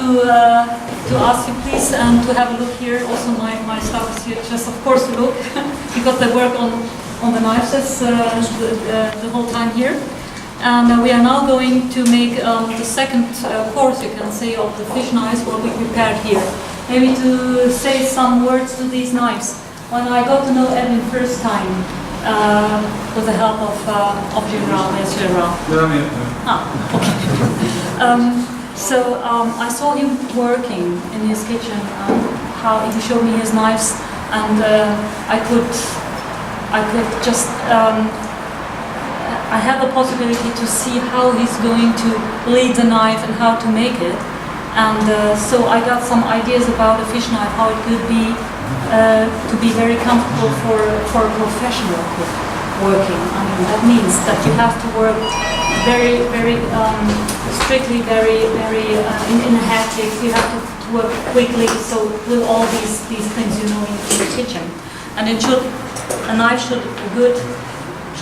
to ask you please to have a look here. Also my staff is here just of course to look because they work on the knives the whole time here. And we are now going to make the second course, you can say, of the fish knives what we prepared here. Maybe to say some words to these knives. When I got to know Edwin first time, with the help of General, yes, General. So I saw him working in his kitchen, how he showed me his knives, and I could just I had the possibility to see how he's going to lead the knife and how to make it, and so I got some ideas about a fish knife, how it could be to be very comfortable for a professional cook working. I mean, that means that you have to work very strictly, very in a hectic. You have to work quickly. So with all these things, you know, in the kitchen, and a knife should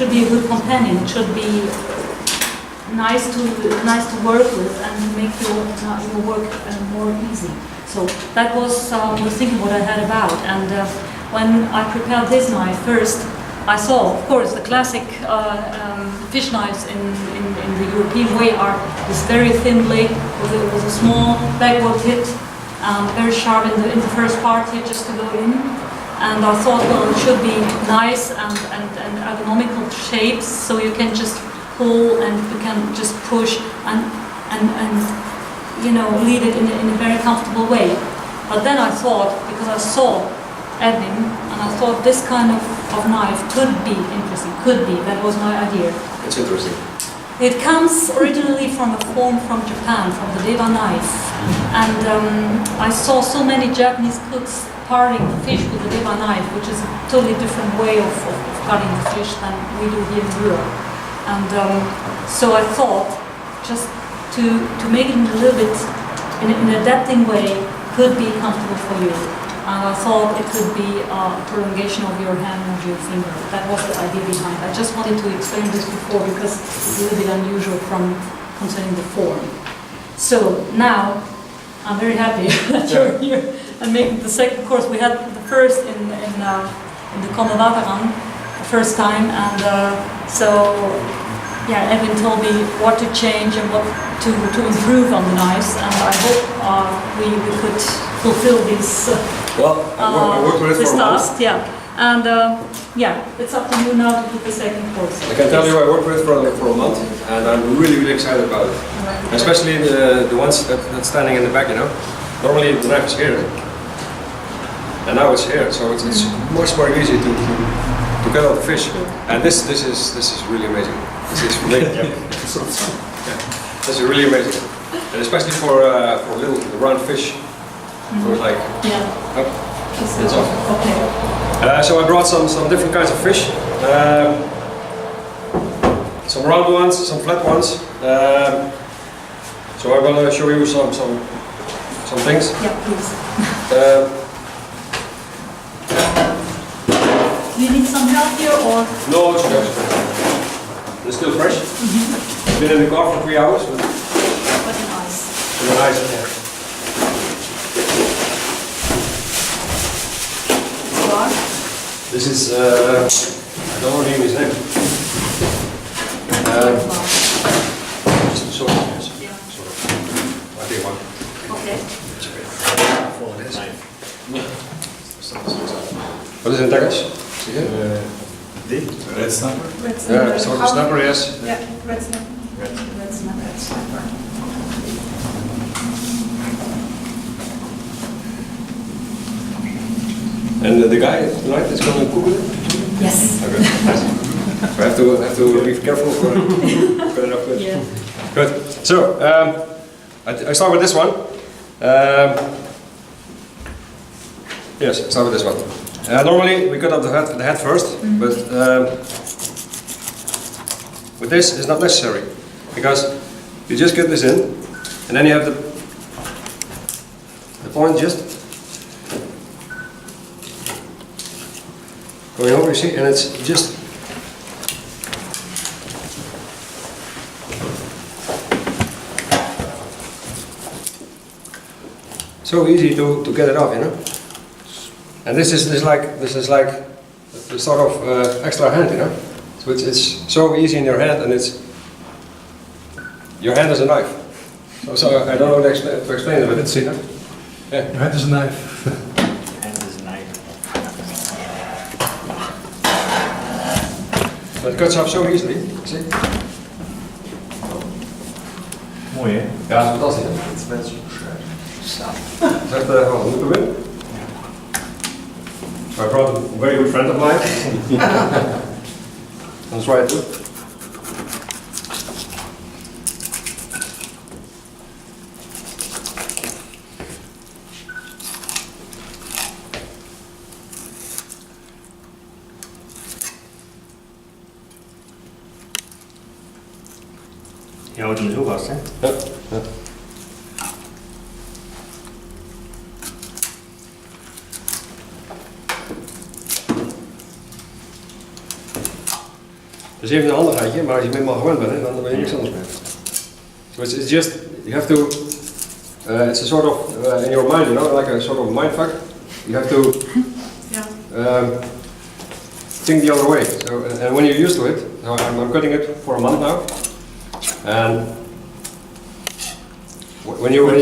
be a good companion. It should be nice to work with and make your work more easy. So that was the thinking what I had about. And when I prepared this knife first, I saw, of course, the classic fish knives in the European way are this very thin blade with a small backward hit, very sharp in the first part here just to go in. And I thought, well, it should be nice and ergonomical shapes, so you can just pull and you can just push and you know, lead it in a very comfortable way. But then I thought, because I saw Edwin, and I thought this kind of knife could be interesting, that was my idea. It's interesting. It comes originally from a form from Japan, from the Deva knife. And I saw so many Japanese cooks parting the fish with the Deva knife, which is a totally different way of cutting the fish than we do here in Europe. And so I thought, just to make it a little bit in an adapting way, could be comfortable for you. And I thought it could be a prolongation of your hand and your finger. That was the idea behind it. I just wanted to explain this before because it's a little bit unusual concerning the form. So now, I'm very happy that you're here and making the second course. We had the first in the Konderwaterrang, the first time, and so yeah, Edwin told me what to change and what to improve on the knives, and I hope we could fulfill these. I worked with it for a month. Yeah, and yeah, it's up to you now to do the second course. I can tell you, I worked with it for a month, and I'm really excited about it. Right. Especially the ones that's standing in the back, you know. Normally the knife is here, and now it's here, so it's much more easy to get out the fish. And this is really amazing. This is really, this is really amazing, and especially for little round fish. Or like up, it's off. Okay. So I brought some different kinds of fish. Some round ones, some flat ones. So I'm gonna show you some things. Yeah, please. Do you need some help here or? No, it's good. They're still fresh. Been in the car for 3 hours. But nice. They're nice, yeah. This is, I don't know his name. Just sort of, yes. Yeah. Sort of. I think one. Okay. What is in package? See here? Red snapper? Red snapper. Yeah, sort of snapper, yes. Yeah, red snapper. Red snapper. And the guy tonight is going to cook it? Yes. Okay, nice. I have to be careful for good enough food. Yeah. Good. So, I start with this one. Yes, I start with this one. Normally we cut up the head first, but with this it's not necessary, because you just get this in, and then you have the point just going over, you see, and it's just so easy to get it off, you know. And this is like the sort of extra hand, you know. So it's so easy in your hand, and it's your hand is a knife. So I don't know to explain it, but it's, you know. Yeah. Your hand is a knife. Hand is a knife. But it cuts off so easily, see? Mooi hè? Ja, dat is fantastisch. Hè? It's best to shred. Is that what we win? So I brought a very good friend of mine. Let's try it too. Je houdt hem zo vast hè? Ja, ja. Dat is even een handigheidje, maar als je hem eenmaal gewend bent, hè, dan ben je niks anders meer. So it's just, you have to, it's a sort of, in your mind, you know, like a sort of mindfuck. You have to think the other way. So, and when you're used to it, so I'm cutting it for a month now, and when you're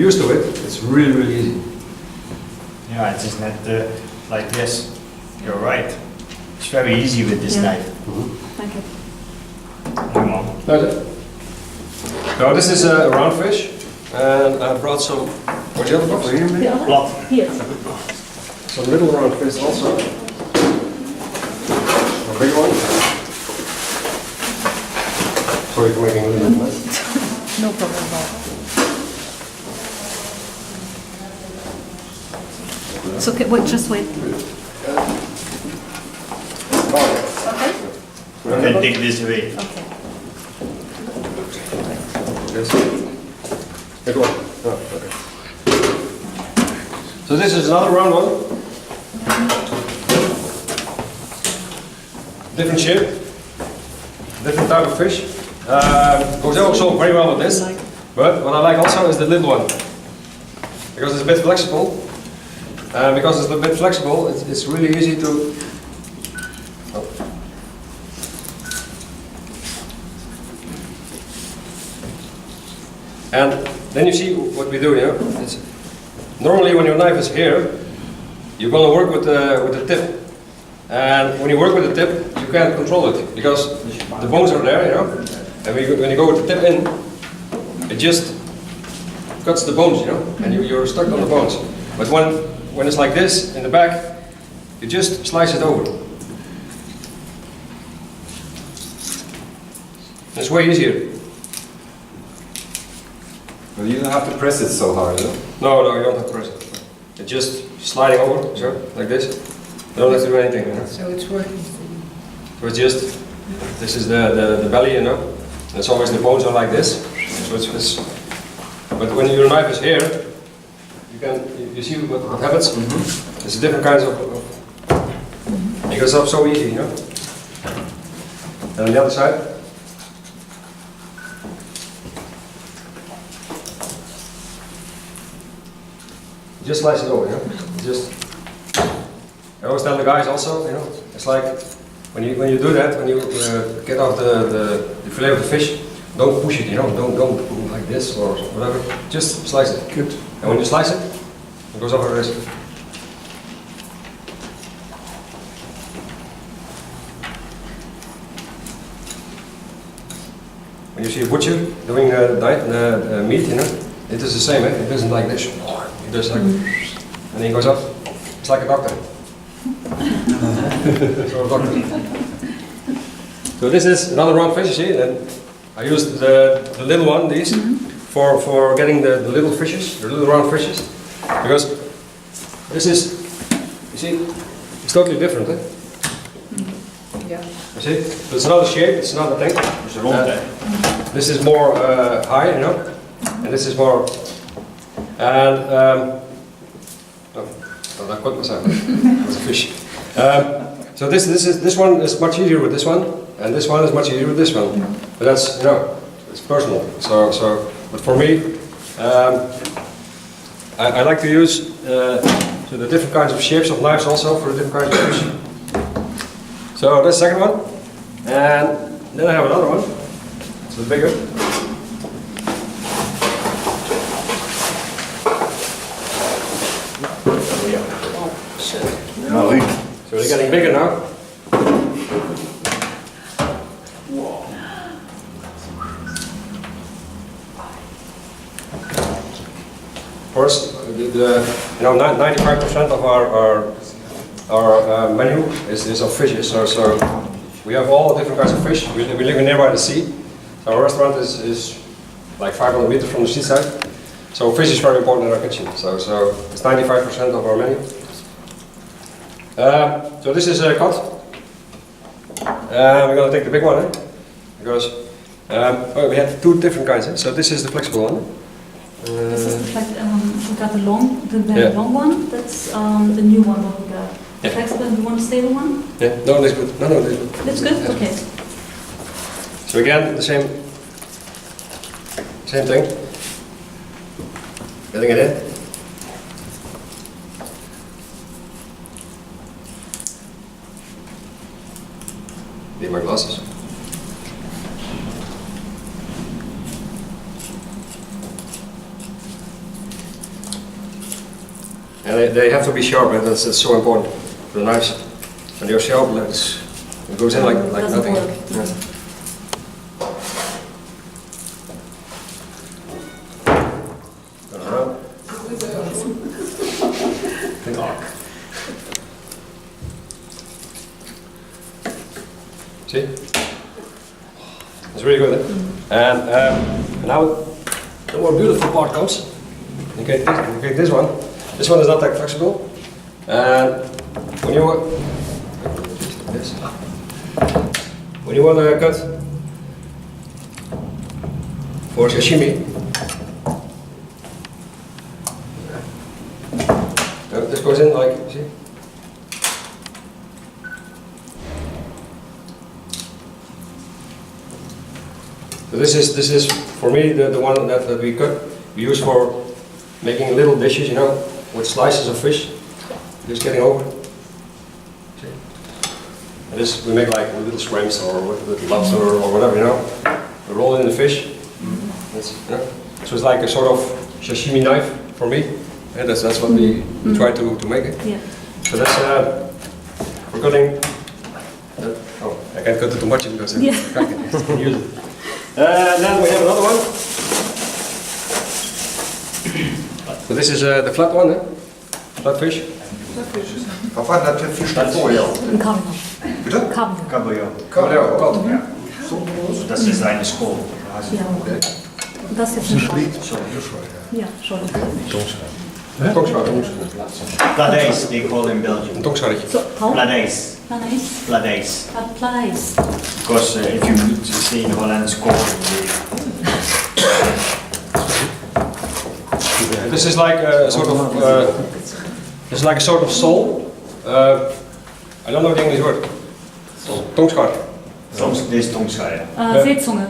used to it, it's really easy. Ja, het is net like this. You're right. It's very easy with this knife. Thank you. Mooi man. That's it. So this is a round fish, and I brought some. What's the other box? Plat. Here. Some little round fish also. A big one. Sorry for making a little bit mess. No problem at all. It's okay, wait, just wait. Okay? You can take this away. Okay. Yes. Good one. Oh, okay. So this is another round one. Different shape, different type of fish. Goes also very well with this. But what I like also is the little one, because it's a bit flexible. Because it's a bit flexible, it's really easy to. Oh. And then you see what we do here. It's, normally when your knife is here, you're going to work with the tip. And when you work with the tip, you can't control it because the bones are there, you know. And when you go with the tip in, it just cuts the bones, you know, and you're stuck on the bones. But when it's like this in the back, you just slice it over. It's way easier. But you don't have to press it so hard, though. No, you don't have to press it. It's just sliding over, so, like this. You don't have to do anything, you know. So it's working. So it's just, this is the belly, you know. And it's always the bones are like this. So it's but when your knife is here, you see what happens? Mm-hmm. It's different kinds of it goes up so easy, you know. And on the other side. Just slice it over, you know. Just. I always tell the guys also, you know, it's like when you do that, when you get off the fillet of the fish, don't push it, you know, don't like this or whatever. Just slice it. Good. And when you slice it, it goes off the wrist. When you see a butcher doing the meat, you know, it is the same. It isn't like this. It does like, and then it goes up. It's like a doctor. So, so this is another round fish, you see, and I used the little one, these, for getting the little fishes, the little round fishes, because this is, you see, it's totally different, eh? Yeah. You see, so it's another shape, it's another thing. Dus rond hè. This is more high, you know, and this is more, and oh, I cut myself. That's a fish. So this one is much easier with this one, and this one is much easier with this one. But that's, you know, it's personal. So but for me, I like to use so the different kinds of shapes of knives also for the different kinds of fish. So that's the second one. And then I have another one. It's a bit bigger. So they're getting bigger now. Of course, you know, 95% of our menu is of fishes. So we have all different kinds of fish. We live nearby the sea. So our restaurant is like 500 meters from the seaside. So fish is very important in our kitchen. So it's 95% of our menu. So this is a cut. We're going to take the big one, because we have two different kinds. So this is the flexible one. This is we got the long one. That's the new one what we got. Yeah. Flexible. You want to say the one? Yeah. No, that's good. No, that's good. That's good. Yeah. Okay. So again, the same thing. Getting it in. Need my glasses. And they have to be sharp, and that's so important for the knives. When they're sharp, it goes in like Doesn't nothing. work. Yeah. See? It's really good. And now the more beautiful part comes. You get this one. This one is not that flexible. And when you want to cut for sashimi, this goes in like, see? So this is for me the one that we use for making little dishes, you know, with slices of fish. Just getting over. See? And this we make like little shrimps or with lobster or whatever, you know. We roll in the fish. That's, you know. So it's like a sort of sashimi knife for me. And that's what we try to make it. Yeah. So that's for cutting. Oh, I can't cut it too much because Yeah. I can use it. Then we have another one. So this is the flat one, flat fish. Waar waren dat vis staat voor jou? Een kabeljauw. Bitte? Kabeljauw. Kabeljauw. Kabeljauw, kat. Ja. Dat is seine school. Ja. Dat is een schwaar. Ja, sorry. Tongschout. Pladeis, they call in Belgium. Een tongschoutje. Zo, hou. Pladeis. Planeis. Pladeis. Planeis. Because if you see in Holland school, This is like a sort of it's like a sort of sole. I don't know the English word. Tongschout. dit is tongschijden. Zeetzongen.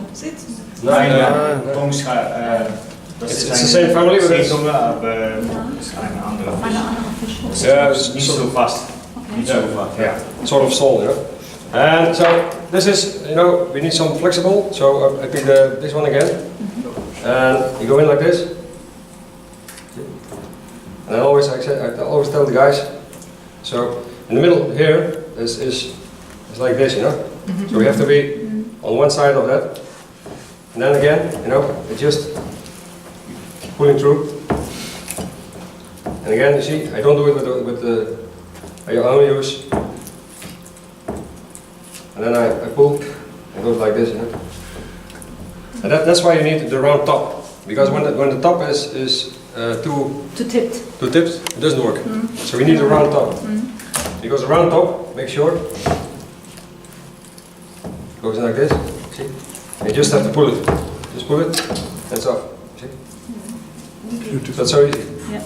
Tongschijden. It's the same family, but it's Zeezongen, aber das ist eine andere Eine Fisch. andere Fisch. yeah, Niet zo vast. Niet zo vast, ja. sort of sole, you know. And so this is, you know, we need some flexible. So I pick this one again, and you go in like this. And I always tell the guys. So in the middle here is like this, you know. So we have to be on one side of that, and then again, you know, it's just pulling through. And again, you see, I don't do it with the I only use, and then I pull, and goes like this, you know. And that's why you need the round top, because when the top is too tipped. it doesn't work. So we need a round top, because the round top, make sure, goes in like this. See, and you just have to pull it. Just pull it, and it's off. See, that's so easy. Yeah.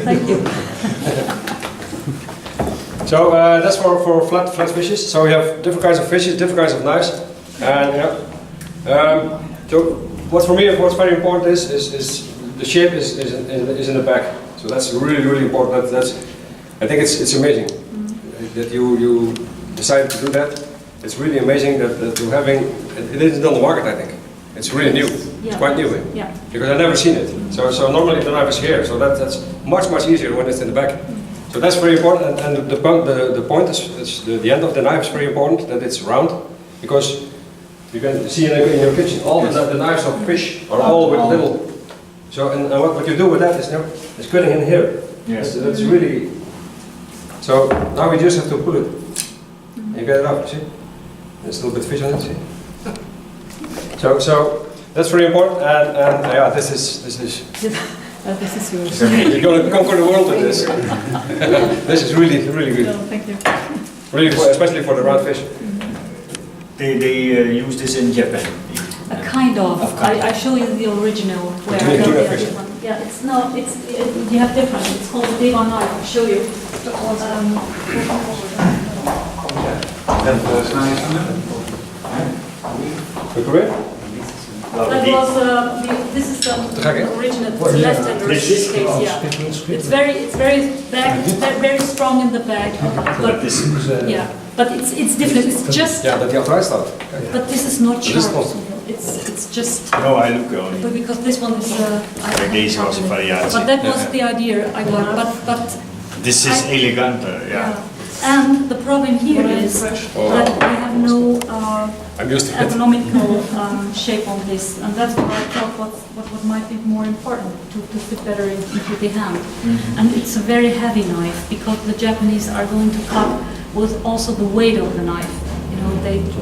Thank you. So that's for flat fishes. So we have different kinds of fishes, different kinds of knives, and so what for me, what's very important is the shape is in the back, so that's really important. I think it's amazing that you decided to do that. It's really amazing that you're having. It isn't on the market, I think. It's really new. Yeah. It's quite new. Yeah. Because I've never seen it. So normally the knife is here, so that's much easier when it's in the back. So that's very important, and the point is the end of the knife is very important, that it's round, because you can see in your kitchen all the knives of fish are all with little. So and what you do with that is cutting in here. Yes. That's really. So now we just have to pull it. You get it out. See? There's a little bit of fish on it. See? So that's very important, and yeah, this is. This is yours. You're going to conquer the world with this. This is really good. No, thank you. Really, especially for the round fish. They use this in Japan. A kind of. I show you the original. Where Tuna I got the fish. other one. Yeah, you have different. It's called the Devon knife. I'll show you. Probeer? That was this is the original left-hander in this case. Yeah, it's very back. It's very strong in the back. But yeah, but it's different. It's just. Ja, dat die achteruit staat. But this is not Dit is sharp. het. It's just. No, I look only. But because this one is. Kijk, deze was een variatie. But that was the idea I got. But. This is eleganter, yeah. And the problem here is that we have no I'm used to it. ergonomical shape on this, and that's what I thought what might be more important to fit better into the hand. And it's a very heavy knife because the Japanese are going to cut with also the weight of the knife. You know,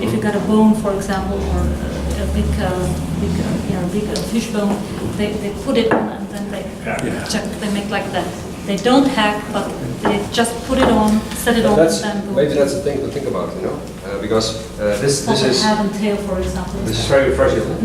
if you got a bone, for example, or a big fish bone, they put it on and then they make like that. They don't hack, but they just put it on, set it on, and then go. Maybe that's the thing to think about, because this Also is head and tail, for example. very fragile.